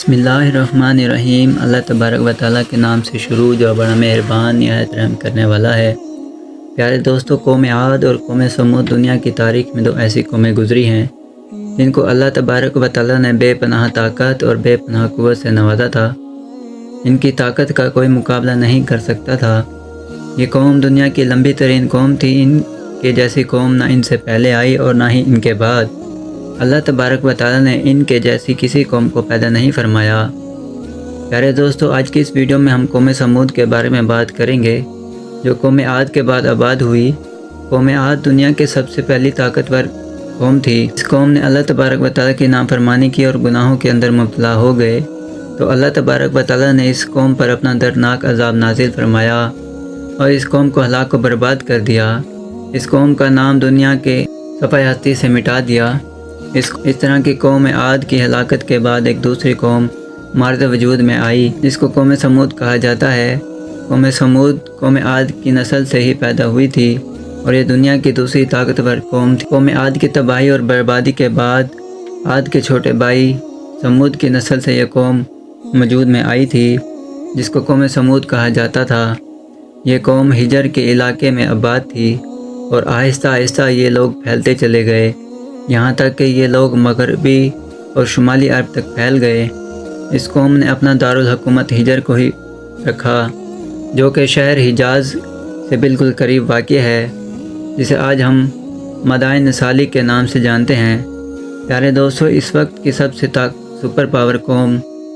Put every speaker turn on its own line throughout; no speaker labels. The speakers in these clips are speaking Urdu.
بسم اللہ الرحمن الرحیم۔ اللہ تبارک و تعالیٰ کے نام سے شروع جو بڑا مہربان نہایت رحم کرنے والا ہے۔ پیارے دوستو، قوم عاد اور قوم سمود دنیا کی تاریخ میں دو ایسی قومیں گزری ہیں جن کو اللہ تبارک و تعالیٰ نے بے پناہ طاقت اور بے پناہ قوت سے نوازا تھا۔ ان کی طاقت کا کوئی مقابلہ نہیں کر سکتا تھا۔ یہ قوم دنیا کی لمبی ترین قوم تھی۔ ان کے جیسی قوم نہ ان سے پہلے آئی اور نہ ہی ان کے بعد۔ اللہ تبارک و تعالیٰ نے ان کے جیسی کسی قوم کو پیدا نہیں فرمایا۔ پیارے دوستو، آج کی اس ویڈیو میں ہم قوم سمود کے بارے میں بات کریں گے جو قوم عاد کے بعد آباد ہوئی۔ قوم عاد دنیا کے سب سے پہلی طاقتور قوم تھی۔ اس قوم نے اللہ تبارک و تعالیٰ کی نافرمانی کی اور گناہوں کے اندر مبتلا ہو گئے تو اللہ تبارک و تعالیٰ نے اس قوم پر اپنا دردناک عذاب نازل فرمایا اور اس قوم کو ہلاک و برباد کر دیا۔ اس قوم کا نام دنیا کے صفحہ ہستی سے مٹا دیا۔ اس طرح کی قوم عاد کی ہلاکت کے بعد ایک دوسری قوم مارد وجود میں آئی جس کو قوم سمود کہا جاتا ہے۔ قوم سمود قوم عاد کی نسل سے ہی پیدا ہوئی تھی اور یہ دنیا کی دوسری طاقتور قوم تھی۔ قوم عاد کی تباہی اور بربادی کے بعد عاد کے چھوٹے بھائی سمود کی نسل سے یہ قوم وجود میں آئی تھی جس کو قوم سمود کہا جاتا تھا۔ یہ قوم حجر کے علاقے میں آباد تھی اور آہستہ آہستہ یہ لوگ پھیلتے چلے گئے، یہاں تک کہ یہ لوگ مغربی اور شمالی عرب تک پھیل گئے۔ اس قوم نے اپنا دارالحکومت حجر کو ہی رکھا جو کہ شہر حجاز سے بالکل قریب واقع ہے، جسے آج ہم مدائن سالک کے نام سے جانتے ہیں۔ پیارے دوستو، اس وقت کی سب سے سپر پاور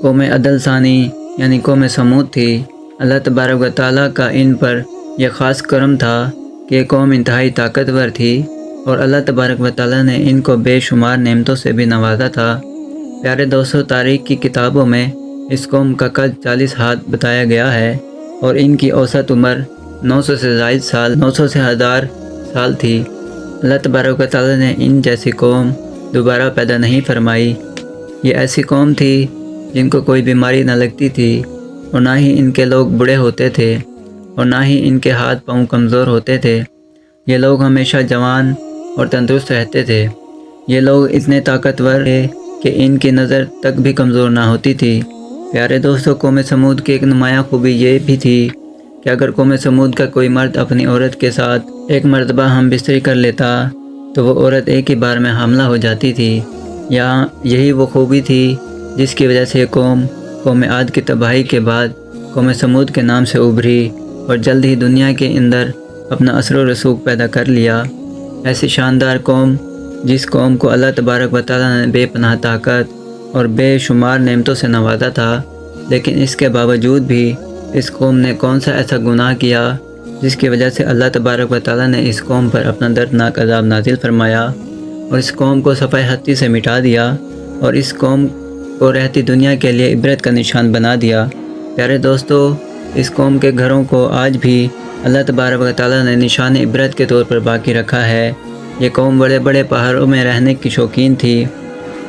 قوم عدل ثانی یعنی قوم سمود تھی۔ اللہ تبارک و تعالیٰ کا ان پر یہ خاص کرم تھا کہ یہ قوم انتہائی طاقتور تھی اور اللہ تبارک و تعالیٰ نے ان کو بے شمار نعمتوں سے بھی نوازا تھا۔ پیارے دوستو، تاریخ کی کتابوں میں اس قوم کا قد 40 ہاتھ بتایا گیا ہے اور ان کی اوسط عمر 900 سے زائد سال 900 سے 1000 سال تھی۔ اللہ تبارک و تعالیٰ نے ان جیسی قوم دوبارہ پیدا نہیں فرمائی۔ یہ ایسی قوم تھی جن کو کوئی بیماری نہ لگتی تھی اور نہ ہی ان کے لوگ بوڑھے ہوتے تھے اور نہ ہی ان کے ہاتھ پاؤں کمزور ہوتے تھے۔ یہ لوگ ہمیشہ جوان اور تندرست رہتے تھے۔ یہ لوگ اتنے طاقتور تھے کہ ان کی نظر تک بھی کمزور نہ ہوتی تھی۔ پیارے دوستو، قوم سمود کی ایک نمایاں خوبی یہ بھی تھی کہ اگر قوم سمود کا کوئی مرد اپنی عورت کے ساتھ ایک مرتبہ ہم بستری کر لیتا تو وہ عورت ایک ہی بار میں حاملہ ہو جاتی تھی۔ یہی وہ خوبی تھی جس کی وجہ سے یہ قوم عاد کی تباہی کے بعد قوم سمود کے نام سے ابھری اور جلد ہی دنیا کے اندر اپنا اثر و رسوخ پیدا کر لیا۔ ایسی شاندار قوم جس قوم کو اللہ تبارک و تعالیٰ نے بے پناہ طاقت اور بے شمار نعمتوں سے نوازا تھا، لیکن اس کے باوجود بھی اس قوم نے کون سا ایسا گناہ کیا جس کی وجہ سے اللہ تبارک و تعالیٰ نے اس قوم پر اپنا دردناک عذاب نازل فرمایا اور اس قوم کو صفحہ ہستی سے مٹا دیا اور اس قوم کو رہتی دنیا کے لیے عبرت کا نشان بنا دیا۔ پیارے دوستو، اس قوم کے گھروں کو آج بھی اللہ تبارک و تعالیٰ نے نشان عبرت کے طور پر باقی رکھا ہے۔ یہ قوم بڑے بڑے پہاڑوں میں رہنے کی شوقین تھی۔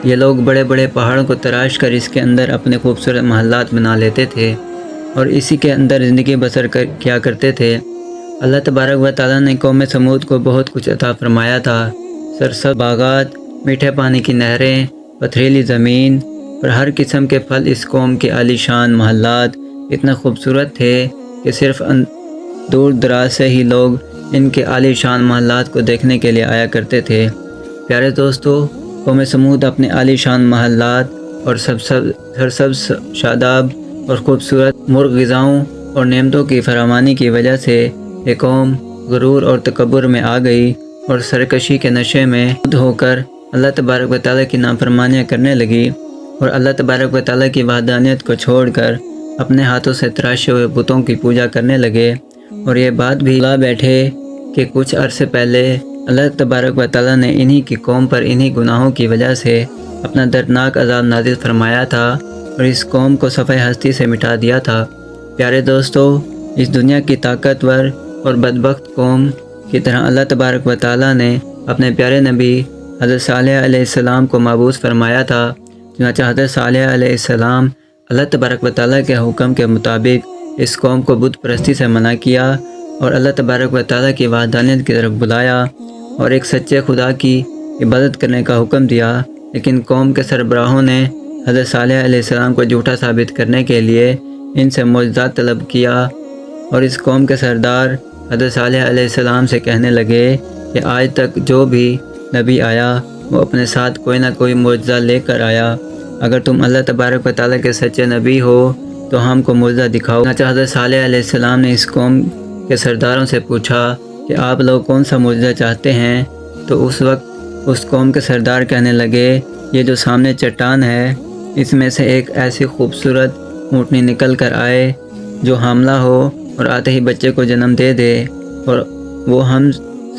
یہ لوگ بڑے بڑے پہاڑوں کو تراش کر اس کے اندر اپنے خوبصورت محلات بنا لیتے تھے اور اسی کے اندر زندگی بسر کیا کرتے تھے۔ اللہ تبارک و تعالیٰ نے قوم سمود کو بہت کچھ عطا فرمایا تھا۔ سرسبز باغات، میٹھے پانی کی نہریں، پتھریلی زمین اور ہر قسم کے پھل۔ اس قوم کے عالی شان محلات اتنا خوبصورت تھے کہ صرف دور دراز سے ہی لوگ ان کے عالی شان محلات کو دیکھنے کے لیے آیا کرتے تھے۔ پیارے دوستو، قوم سمود اپنے عالی شان محلات اور سرسبز شاداب اور خوبصورت مرغ غذاؤں اور نعمتوں کی فراوانی کی وجہ سے یہ قوم غرور اور تکبر میں آ گئی اور سرکشی کے نشے میں خود ہو کر اللہ تبارک و تعالیٰ کی نافرمانیاں کرنے لگی اور اللہ تبارک و تعالیٰ کی وحدانیت کو چھوڑ کر اپنے ہاتھوں سے تراشے ہوئے بتوں کی پوجا کرنے لگے۔ اور یہ بات بھی بھلا بیٹھے کہ کچھ عرصے پہلے اللہ تبارک و تعالیٰ نے انہی کی قوم پر انہی گناہوں کی وجہ سے اپنا دردناک عذاب نازل فرمایا تھا اور اس قوم کو صفحہ ہستی سے مٹا دیا تھا۔ پیارے دوستو، اس دنیا کی طاقتور اور بدبخت قوم کی طرح اللہ تبارک و تعالیٰ نے اپنے پیارے نبی حضرت صالح علیہ السلام کو مبعوث فرمایا تھا۔ چنانچہ حضرت صالح علیہ السلام اللہ تبارک و تعالیٰ کے حکم کے مطابق اس قوم کو بت پرستی سے منع کیا اور اللہ تبارک و تعالیٰ کی وحدانیت کی طرف بلایا اور ایک سچے خدا کی عبادت کرنے کا حکم دیا، لیکن قوم کے سربراہوں نے حضرت صالح علیہ السلام کو جھوٹا ثابت کرنے کے لیے ان سے معجزات طلب کیا، اور اس قوم کے سردار حضرت صالح علیہ السلام سے کہنے لگے کہ آج تک جو بھی نبی آیا وہ اپنے ساتھ کوئی نہ کوئی معجزہ لے کر آیا، اگر تم اللہ تبارک و تعالیٰ کے سچے نبی ہو تو ہم کو معجزہ دکھاؤ۔ حضرت صالح علیہ السلام نے اس قوم کے سرداروں سے پوچھا کہ آپ لوگ کون سا معجزہ چاہتے ہیں؟ تو اس وقت اس قوم کے سردار کہنے لگے یہ جو سامنے چٹان ہے اس میں سے ایک ایسی خوبصورت اونٹنی نکل کر آئے جو حاملہ ہو اور آتے ہی بچے کو جنم دے دے، اور وہ ہم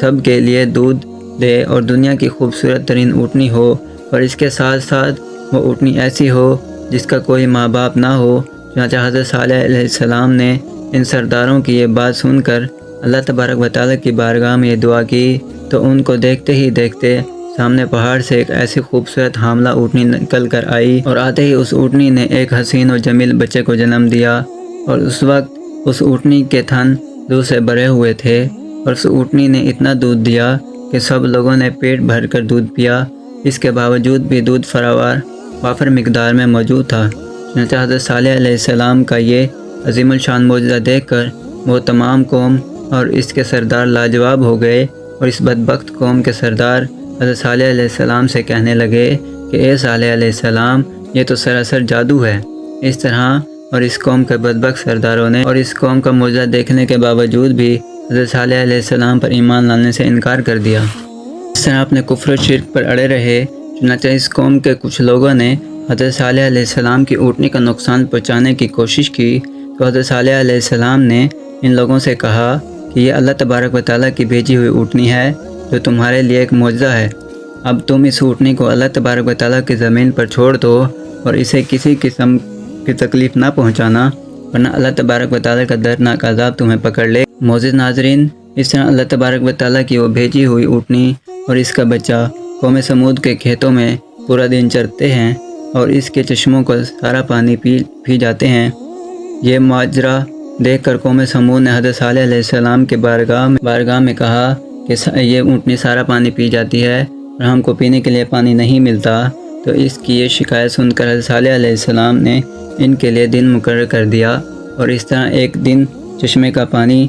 سب کے لیے دودھ دے، اور دنیا کی خوبصورت ترین اونٹنی ہو، اور اس کے ساتھ ساتھ وہ اونٹنی ایسی ہو جس کا کوئی ماں باپ نہ ہو۔ چنانچہ حضرت صالح علیہ السلام نے ان سرداروں کی یہ بات سن کر اللہ تبارک و تعالیٰ کی بارگاہ میں یہ دعا کی، تو ان کو دیکھتے ہی دیکھتے سامنے پہاڑ سے ایک ایسی خوبصورت حاملہ اونٹنی نکل کر آئی، اور آتے ہی اس اونٹنی نے ایک حسین و جمیل بچے کو جنم دیا، اور اس وقت اس اونٹنی کے تھن دودھ سے بھرے ہوئے تھے، اور اس اونٹنی نے اتنا دودھ دیا کہ سب لوگوں نے پیٹ بھر کر دودھ پیا، اس کے باوجود بھی دودھ وافر مقدار میں موجود تھا۔ چنانچہ حضرت صالح علیہ السلام کا یہ عظیم الشان معجزہ دیکھ کر وہ تمام قوم اور اس کے سردار لاجواب ہو گئے، اور اس بدبخت قوم کے سردار حضرت صالح علیہ السلام سے کہنے لگے کہ اے صالح علیہ السلام یہ تو سراسر جادو ہے۔ اس طرح اور اس قوم کے بدبخت سرداروں نے اور اس قوم کا معجزہ دیکھنے کے باوجود بھی حضرت صالح علیہ السلام پر ایمان لانے سے انکار کر دیا۔ اس طرح اپنے کفر و شرک پر اڑے رہے۔ چنانچہ اس قوم کے کچھ لوگوں نے حضرت صالح علیہ السلام کی اونٹنی کا نقصان پہنچانے کی کوشش کی، تو حضرت صالح علیہ السلام نے ان لوگوں سے کہا کہ یہ اللہ تبارک و تعالیٰ کی بھیجی ہوئی اونٹنی ہے جو تمہارے لیے ایک معجزہ ہے۔ اب تم اس اونٹنی کو اللہ تبارک و تعالیٰ کی زمین پر چھوڑ دو اور اسے کسی قسم کی تکلیف نہ پہنچانا، ورنہ اللہ تبارک و تعالیٰ کا دردناک عذاب تمہیں پکڑ لے۔ معزز ناظرین، اس طرح اللہ تبارک و تعالیٰ کی وہ بھیجی ہوئی اونٹنی اور اس کا بچہ قوم سمود کے کھیتوں میں پورا دن چرتے ہیں اور اس کے چشموں کو سارا پانی پی جاتے ہیں۔ یہ ماجرا دیکھ کر قوم سمود نے حضرت صالح علیہ السلام کے بارگاہ میں کہا کہ یہ اونٹنی سارا پانی پی جاتی ہے اور ہم کو پینے کے لیے پانی نہیں ملتا۔ تو اس کی یہ شکایت سن کر حضرت صالح علیہ السلام نے ان کے لیے دن مقرر کر دیا، اور اس طرح ایک دن چشمے کا پانی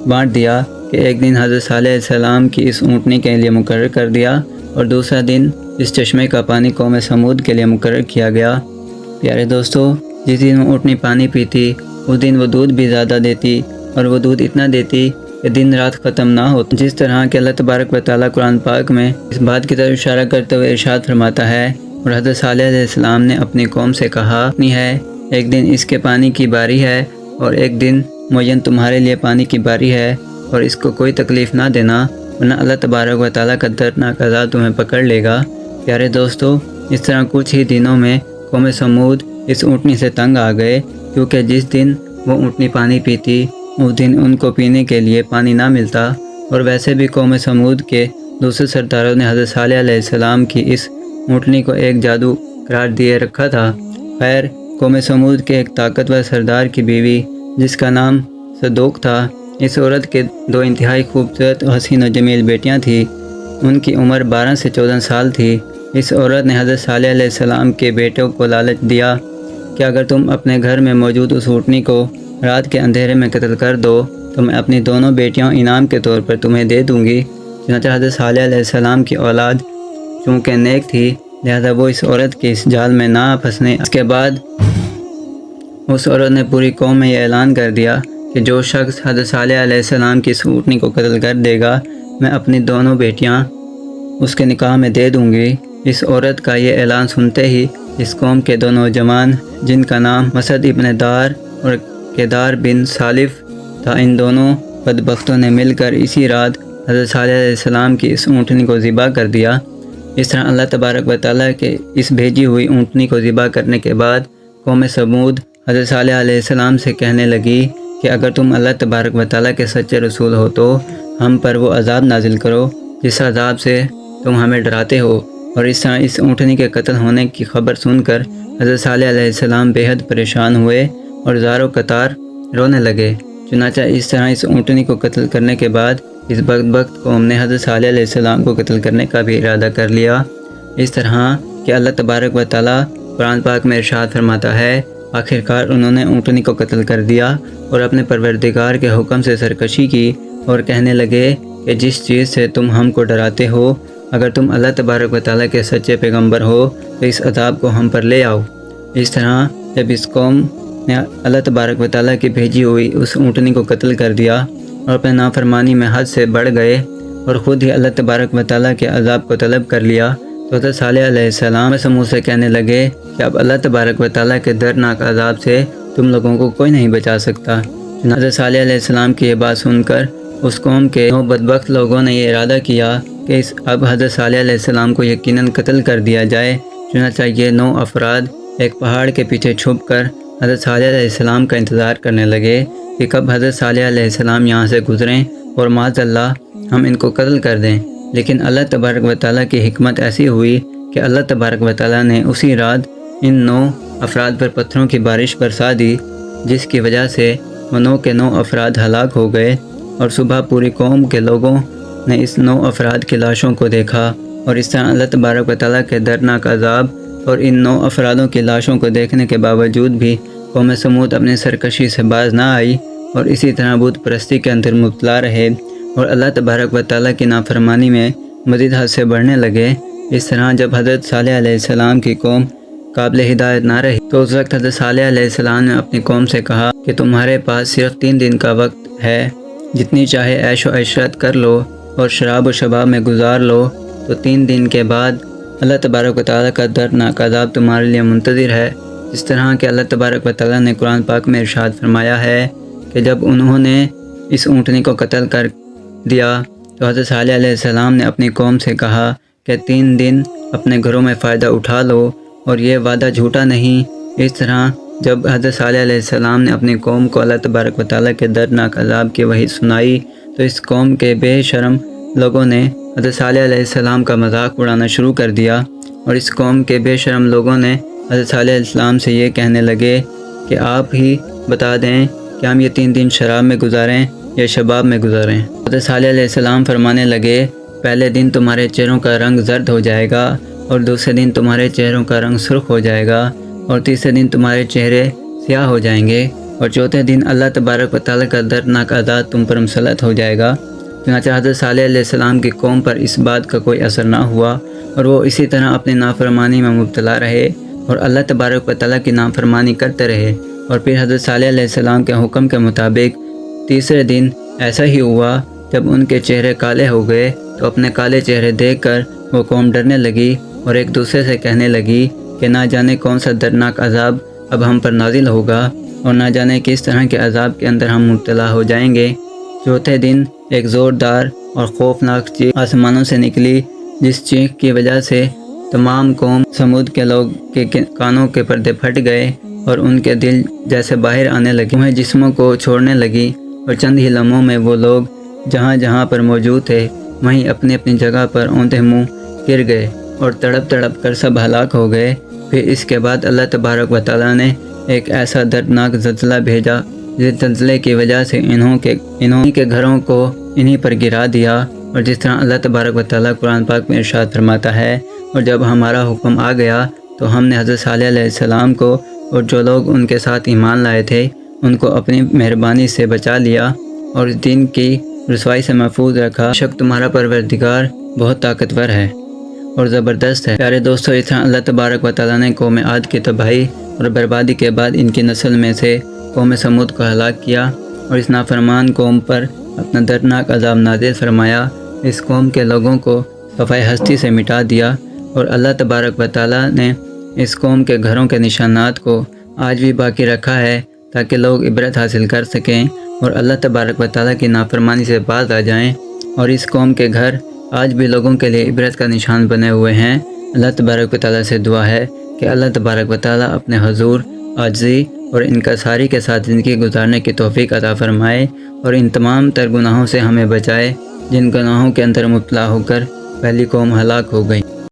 بانٹ دیا کہ ایک دن حضرت صالح علیہ السلام کی اس اونٹنی کے لیے مقرر کر دیا، اور دوسرا دن اس چشمے کا پانی قوم سمود کے لیے مقرر کیا گیا۔ پیارے دوستو، جس دن وہ اونٹنی پانی پیتی اس دن وہ دودھ بھی زیادہ دیتی، اور وہ دودھ اتنا دیتی کہ دن رات ختم نہ ہو۔ جس طرح کہ اللہ تبارک و تعالیٰ قرآن پاک میں اس بات کی طرف اشارہ کرتے ہوئے ارشاد فرماتا ہے، اور حضرت صالح علیہ السلام نے اپنی قوم سے کہا ایک دن اس کے پانی کی باری ہے اور ایک دن معین تمہارے لیے پانی کی باری ہے، اور اس کو کوئی تکلیف نہ دینا، ورنہ اللہ تبارک و تعالیٰ کا دردناک عذاب تمہیں پکڑ لے گا۔ پیارے دوستو، اس طرح کچھ ہی دنوں میں قوم سمود اس اونٹنی سے تنگ آ گئے، کیونکہ جس دن وہ اونٹنی پانی پیتی اس دن ان کو پینے کے لیے پانی نہ ملتا، اور ویسے بھی قوم سمود کے دوسرے سرداروں نے حضرت صالح علیہ السلام کی اس اونٹنی کو ایک جادو قرار دیے رکھا تھا۔ خیر، قوم سمود کے ایک طاقتور سردار کی بیوی جس کا نام صدوق تھا، اس عورت کے دو انتہائی خوبصورت حسین و جمیل بیٹیاں تھیں۔ ان کی عمر 12 سے 14 سال تھی۔ اس عورت نے حضرت صالح علیہ السلام کے بیٹوں کو لالچ دیا کہ اگر تم اپنے گھر میں موجود اس اونٹنی کو رات کے اندھیرے میں قتل کر دو تو میں اپنی دونوں بیٹیوں انعام کے طور پر تمہیں دے دوں گی۔ چنانچہ حضرت صالح علیہ السلام کی اولاد چونکہ نیک تھی، لہذا وہ اس عورت کے اس جال میں نہ پھنسنے۔ اس کے بعد اس عورت نے پوری قوم میں یہ اعلان کر دیا کہ جو شخص حضرت صالح علیہ السلام کی اس اونٹنی کو قتل کر دے گا میں اپنی دونوں بیٹیاں اس کے نکاح میں دے دوں گی۔ اس عورت کا یہ اعلان سنتے ہی اس قوم کے دو نوجوان جن کا نام مسعد ابن دار اور کیدار بن سالف تھا، ان دونوں بدبختوں نے مل کر اسی رات حضرت صالح علیہ السلام کی اس اونٹنی کو ذبح کر دیا۔ اس طرح اللہ تبارک و تعالیٰ کے اس بھیجی ہوئی اونٹنی کو ذبح کرنے کے بعد قوم سمود حضرت صالح علیہ السلام سے کہنے لگی کہ اگر تم اللہ تبارک و تعالیٰ کے سچے رسول ہو تو ہم پر وہ عذاب نازل کرو جس عذاب سے تم ہمیں ڈراتے ہو۔ اور اس طرح اس اونٹنی کے قتل ہونے کی خبر سن کر حضرت صالح علیہ السلام بے حد پریشان ہوئے اور زاروں قطار رونے لگے۔ چنانچہ اس طرح اس اونٹنی کو قتل کرنے کے بعد اس بدبخت قوم نے حضرت صالح علیہ السلام کو قتل کرنے کا بھی ارادہ کر لیا۔ اس طرح کہ اللہ تبارک و تعالیٰ قرآن پاک میں ارشاد فرماتا ہے، آخرکار انہوں نے اونٹنی کو قتل کر دیا اور اپنے پروردگار کے حکم سے سرکشی کی اور کہنے لگے کہ جس چیز سے تم ہم کو ڈراتے ہو، اگر تم اللہ تبارک و تعالیٰ کے سچے پیغمبر ہو تو اس عذاب کو ہم پر لے آؤ۔ اس طرح جب اس قوم نے اللہ تبارک و تعالیٰ کی بھیجی ہوئی اس اونٹنی کو قتل کر دیا اور اپنے نافرمانی میں حد سے بڑھ گئے اور خود ہی اللہ تبارک و تعالیٰ کے عذاب کو طلب کر لیا، تو حضرت صالح علیہ السلام سمود سے کہنے لگے کہ اب اللہ تبارک و تعالیٰ کے دردناک عذاب سے تم لوگوں کو کوئی نہیں بچا سکتا۔ حضرت صالح علیہ السلام کی یہ بات سن کر اس قوم کے 9 بدبخت لوگوں نے یہ ارادہ کیا کہ اب حضرت صالح علیہ السلام کو یقیناً قتل کر دیا جائے۔ چنانچہ یہ 9 افراد ایک پہاڑ کے پیچھے چھپ کر حضرت صالح علیہ السلام کا انتظار کرنے لگے کہ کب حضرت صالح علیہ السلام یہاں سے گزریں اور معاذ اللہ ہم ان کو قتل کر دیں۔ لیکن اللہ تبارک و تعالیٰ کی حکمت ایسی ہوئی کہ اللہ تبارک و تعالیٰ نے اسی رات ان 9 افراد پر پتھروں کی بارش برسا دی، جس کی وجہ سے وہ 9 کے 9 افراد ہلاک ہو گئے، اور صبح پوری قوم کے لوگوں نے اس 9 افراد کی لاشوں کو دیکھا، اور اس طرح اللہ تبارک و تعالیٰ کے دردناک عذاب اور ان 9 افرادوں کی لاشوں کو دیکھنے کے باوجود بھی قوم سمود اپنی سرکشی سے باز نہ آئی اور اسی طرح بت پرستی کے اندر مبتلا رہے اور اللہ تبارک و تعالیٰ کی نافرمانی میں مزید حد سے بڑھنے لگے۔ اس طرح جب حضرت صالح علیہ السلام کی قوم قابل ہدایت نہ رہی تو اس وقت حضرت صالح علیہ السلام نے اپنی قوم سے کہا کہ تمہارے پاس صرف 3 دن کا وقت ہے، جتنی چاہے عیش و عشرت کر لو اور شراب و شباب میں گزار لو، تو 3 دن کے بعد اللہ تبارک و تعالیٰ کا دردناک عذاب تمہارے لیے منتظر ہے۔ اس طرح کہ اللہ تبارک و تعالیٰ نے قرآن پاک میں ارشاد فرمایا ہے کہ جب انہوں نے اس اونٹنی کو قتل کر دیا تو حضرت صالح علیہ السلام نے اپنی قوم سے کہا کہ 3 دن اپنے گھروں میں فائدہ اٹھا لو اور یہ وعدہ جھوٹا نہیں۔ اس طرح جب حضرت صالح علیہ السلام نے اپنی قوم کو اللہ تبارک و تعالیٰ کے دردناک عذاب کی وحی سنائی تو اس قوم کے بے شرم لوگوں نے حضرت صالح علیہ السلام کا مذاق اڑانا شروع کر دیا، اور اس قوم کے بے شرم لوگوں نے حضرت صالح علیہ السلام سے یہ کہنے لگے کہ آپ ہی بتا دیں کہ ہم یہ 3 دن شراب میں گزاریں یا شباب میں گزاریں۔ حضرت صالح علیہ السلام فرمانے لگے، پہلے دن تمہارے چہروں کا رنگ زرد ہو جائے گا، اور دوسرے دن تمہارے چہروں کا رنگ سرخ ہو جائے گا، اور تیسرے دن تمہارے چہرے سیاہ ہو جائیں گے، اور چوتھے دن اللہ تبارک و تعالیٰ کا دردناک عذاب تم پر مسلط ہو جائے گا۔ چنانچہ حضرت صالح علیہ السلام کی قوم پر اس بات کا کوئی اثر نہ ہوا، اور وہ اسی طرح اپنی نافرمانی میں مبتلا رہے اور اللہ تبارک و تعالیٰ کی نافرمانی کرتے رہے۔ اور پھر حضرت صالح علیہ السلام کے حکم کے مطابق تیسرے دن ایسا ہی ہوا، جب ان کے چہرے کالے ہو گئے تو اپنے کالے چہرے دیکھ کر وہ قوم ڈرنے لگی اور ایک دوسرے سے کہنے لگی کہ نہ جانے کون سا دردناک عذاب اب ہم پر نازل ہوگا، اور نہ جانے کس طرح کے عذاب کے اندر ہم مبتلا ہو جائیں گے۔ چوتھے دن ایک زوردار اور خوفناک چیخ آسمانوں سے نکلی، جس چیخ کی وجہ سے تمام قوم سمود کے لوگ کے کانوں کے پردے پھٹ گئے اور ان کے دل جیسے باہر آنے لگے، انہیں جسموں کو چھوڑنے لگی، اور چند ہی لمحوں میں وہ لوگ جہاں جہاں پر موجود تھے وہیں اپنی اپنی جگہ پر اوندھے منہ گر گئے اور تڑپ تڑپ کر سب ہلاک ہو گئے۔ پھر اس کے بعد اللہ تبارک و تعالیٰ نے ایک ایسا دردناک زلزلہ بھیجا، جس زلزلے کی وجہ سے انہوں کے گھروں کو انہی پر گرا دیا، اور جس طرح اللہ تبارک و تعالیٰ قرآن پاک میں ارشاد فرماتا ہے، اور جب ہمارا حکم آ گیا تو ہم نے حضرت صالح علیہ السلام کو اور جو لوگ ان کے ساتھ ایمان لائے تھے ان کو اپنی مہربانی سے بچا لیا اور اس دین کی رسوائی سے محفوظ رکھا۔ بے شک تمہارا پروردگار بہت طاقتور ہے اور زبردست ہے۔ پیارے دوستو، اس طرح اللہ تبارک و تعالیٰ نے قوم عاد کی تباہی اور بربادی کے بعد ان کی نسل میں سے قوم سمود کو ہلاک کیا اور اس نافرمان قوم پر اپنا دردناک عذاب نازل فرمایا۔ اس قوم کے لوگوں کو صفحہ ہستی سے مٹا دیا، اور اللہ تبارک و تعالیٰ نے اس قوم کے گھروں کے نشانات کو آج بھی باقی رکھا ہے تاکہ لوگ عبرت حاصل کر سکیں اور اللہ تبارک و تعالیٰ کی نافرمانی سے باز آ جائیں، اور اس قوم کے گھر آج بھی لوگوں کے لیے عبرت کا نشان بنے ہوئے ہیں۔ اللہ تبارک و تعالیٰ سے دعا ہے کہ اللہ تبارک و تعالیٰ اپنے حضور عاجزی اور انکساری کے ساتھ زندگی گزارنے کی توفیق عطا فرمائے، اور ان تمام تر گناہوں سے ہمیں بچائے جن گناہوں کے اندر مبتلا ہو کر پہلی قوم ہلاک ہو گئی۔